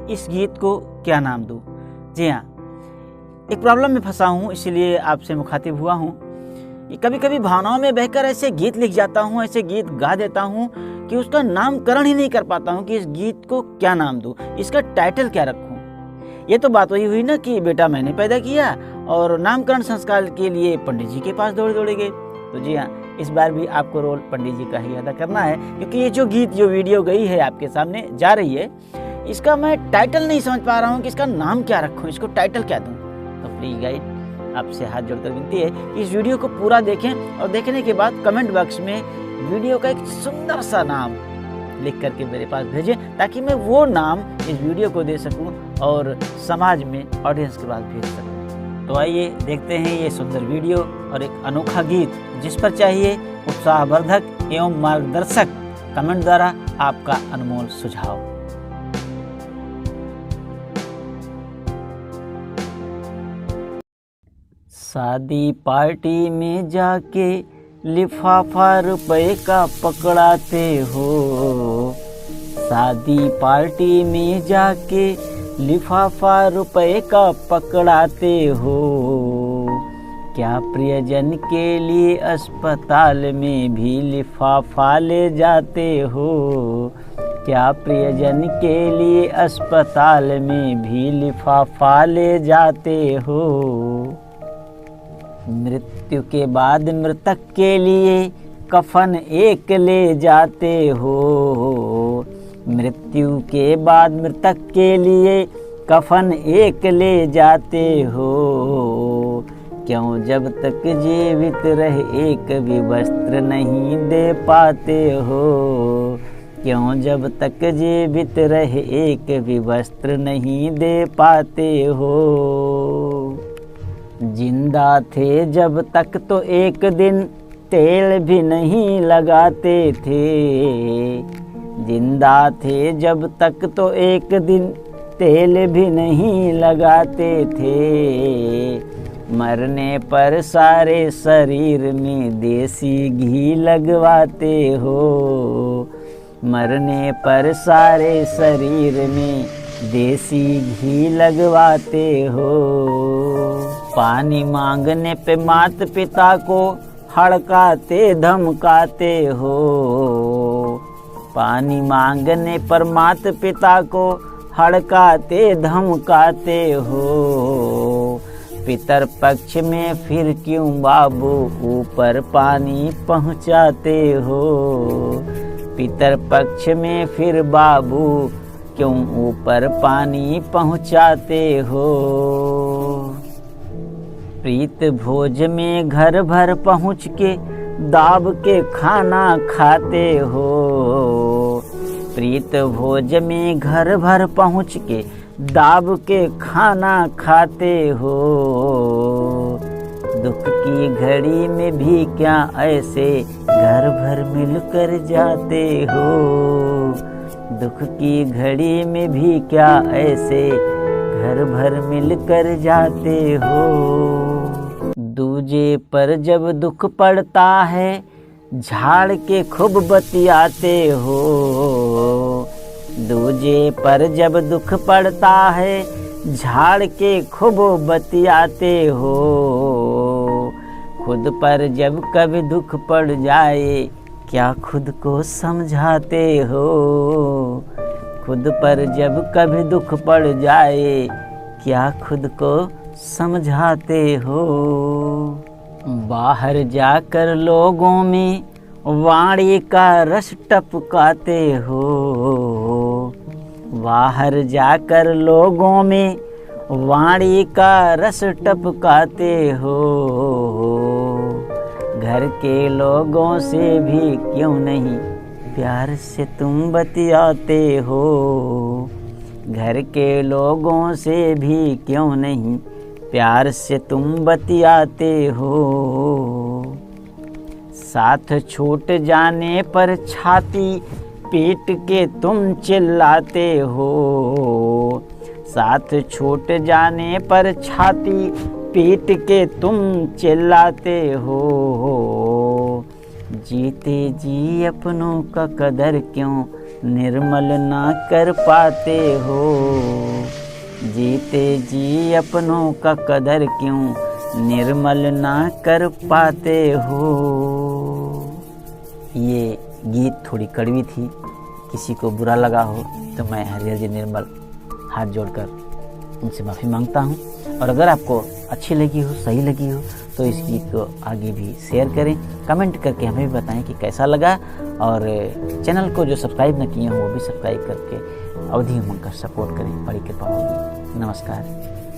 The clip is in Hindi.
इस गीत को क्या नाम दूँ। जी हाँ, एक प्रॉब्लम में फंसा हूँ, इसीलिए आपसे मुखातिब हुआ हूँ। कभी कभी भावनाओं में बहकर ऐसे गीत लिख जाता हूँ, ऐसे गीत गा देता हूँ कि उसका नामकरण ही नहीं कर पाता हूँ कि इस गीत को क्या नाम दूँ, इसका टाइटल क्या रखूँ। ये तो बात वही हुई ना कि बेटा मैंने पैदा किया और नामकरण संस्कार के लिए पंडित जी के पास दौड़े गए। तो जी हाँ, इस बार भी आपको रोल पंडित जी का ही अदा करना है, क्योंकि ये जो वीडियो गई है आपके सामने जा रही है, इसका मैं टाइटल नहीं समझ पा रहा हूँ कि इसका नाम क्या रखूँ, इसको टाइटल क्या दूँ। तो प्लीज गाइड, आपसे हाथ जोड़कर विनती है कि इस वीडियो को पूरा देखें और देखने के बाद कमेंट बॉक्स में वीडियो का एक सुंदर सा नाम लिख करके मेरे पास भेजें, ताकि मैं वो नाम इस वीडियो को दे सकूं और समाज में ऑडियंस के पास भेज सकूं। तो आइए देखते हैं ये सुंदर वीडियो और एक अनोखा गीत, जिस पर चाहिए उत्साहवर्धक एवं मार्गदर्शक कमेंट द्वारा आपका अनमोल सुझाव। शादी पार्टी में जाके लिफाफा रुपए का पकड़ाते हो, शादी पार्टी में जाके लिफाफा रुपए का पकड़ाते हो। क्या प्रियजन के लिए अस्पताल में भी लिफाफा ले जाते हो, क्या प्रियजन के लिए अस्पताल में भी लिफाफा ले जाते हो। मृत्यु के बाद मृतक के लिए कफन एक ले जाते हो, मृत्यु के बाद मृतक के लिए कफन एक ले जाते हो। क्यों जब तक जीवित रहे एक भी वस्त्र नहीं दे पाते हो, क्यों जब तक जीवित रहे एक भी वस्त्र नहीं दे पाते हो। जिंदा थे जब तक तो एक दिन तेल भी नहीं लगाते थे, जिंदा थे जब तक तो एक दिन तेल भी नहीं लगाते थे। मरने पर सारे शरीर में देसी घी लगवाते हो, मरने पर सारे शरीर में देसी घी लगवाते हो। पानी मांगने पे माता पिता को हड़काते धमकाते हो, पानी मांगने पर माता पिता को हड़काते धमकाते हो। पितर पक्ष में फिर क्यों बाबू ऊपर पानी पहुँचाते हो, पितर पक्ष में फिर बाबू क्यों ऊपर पानी पहुँचाते हो। प्रीत भोज में घर भर पहुँच के दाब के खाना खाते हो, प्रीत भोज में घर भर पहुँच के दाब के खाना खाते हो। दुख की घड़ी में भी क्या ऐसे घर भर मिलकर जाते हो, दुख की घड़ी में भी क्या ऐसे घर भर मिलकर जाते हो। दूजे पर जब दुख पड़ता है झाड़ के खूब बतियाते हो, दूजे पर जब दुख पड़ता है झाड़ के खूब बतियाते हो। खुद पर जब कभी दुख पड़ जाए क्या खुद को समझाते हो, खुद पर जब कभी दुख पड़ जाए क्या खुद को समझाते हो। बाहर जाकर लोगों में वाणी का रस टपकाते हो, बाहर जाकर लोगों में वाणी का रस टपकाते हो। घर के लोगों से भी क्यों नहीं प्यार से तुम बतियाते हो, घर के लोगों से भी क्यों नहीं प्यार से तुम बतियाते हो। साथ छूट जाने पर छाती पीट के तुम चिल्लाते हो, साथ छूट जाने पर छाती पीट के तुम चिल्लाते हो। जीते जी अपनों का कदर क्यों निर्मल ना कर पाते हो, जीते जी अपनों का कदर क्यों निर्मल ना कर पाते हो। ये गीत थोड़ी कड़वी थी, किसी को बुरा लगा हो तो मैं हरिहर जी निर्मल हाथ जोड़कर उनसे माफ़ी मांगता हूँ। और अगर आपको अच्छी लगी हो, सही लगी हो, तो इस गीत को आगे भी शेयर करें, कमेंट करके हमें भी बताएं कि कैसा लगा। और चैनल को जो सब्सक्राइब न किए हों वो भी सब्सक्राइब करके अवधि उमंग का सपोर्ट करें, बड़ी कृपा होगी। नमस्कार।